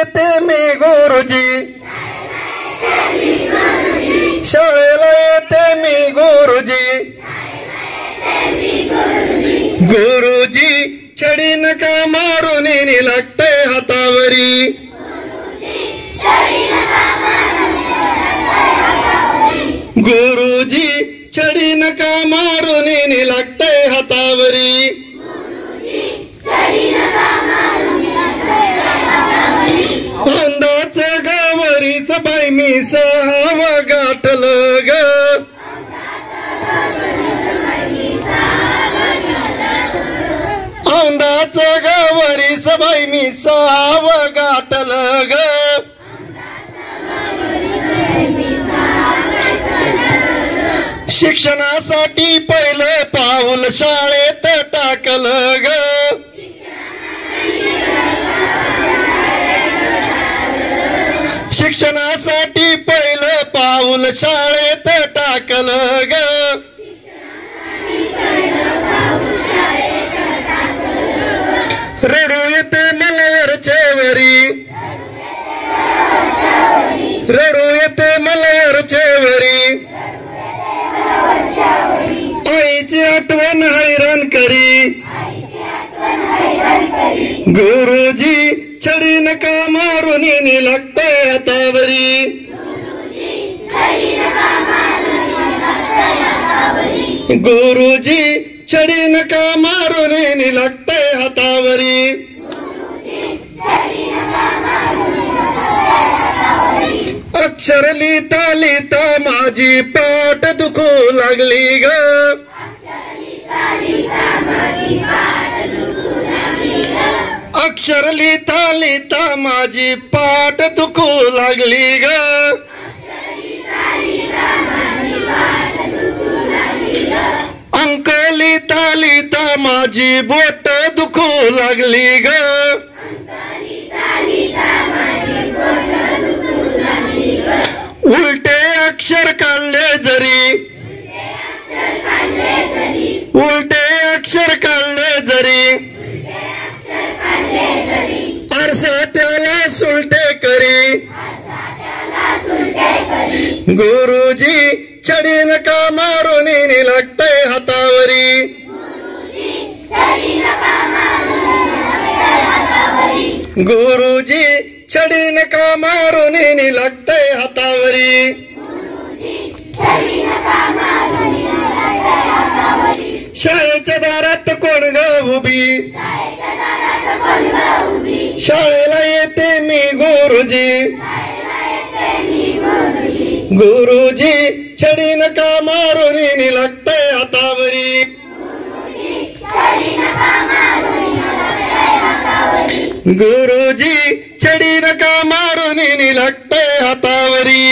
येते मी गुरुजी, शाळेला येते मी गुरुजी. गुरुजी छडी नका मारून लागते हातावरी. गुरुजी छडी नका मारून लागते हातावरी. औंधाच गावरी सबाई मी सहाव गाठलं ग. औंधाच गावरी सबाई मी सहाव गाठलं ग. शिक्षणासाठी पहिलं पाऊल शाळेत टाकलं ग. शिक्षणासाठी पहिलं पाऊल शाळेत टाकलं ग. रडू येते मला वरचेवरी, रडू येते मला वरचेवरी. आईची आठवण हैराण करी. गुरुजी छडी नका मारून लागते हातावरी. गुरुजी छडी नका मारून लागते हातावरी. अक्षर लिहिता लिहिता माझी पाठ दुखू लागली ग. अक्षर लिहिता लिहिता माझी पाठ दुखू लागली ग. अंक लिहिता लिहिता माझी बोट दुखू लागली ग. उलटे अक्षर काढले जरी, उलटे अक्षर काढले जरी. आरसा त्याला सुलटे करी. गुरुजी छडी नका मारून लागते हातावरी. गुरुजी छडी नका मारून लागते हातावरी. शाळेच्या दारात कोण ग उभी, शाळेला येते मी गुरुजी. गुरुजी छडी नका मारून लागते हातावरी. गुरुजी छडी नका मारून लागते हातावरी.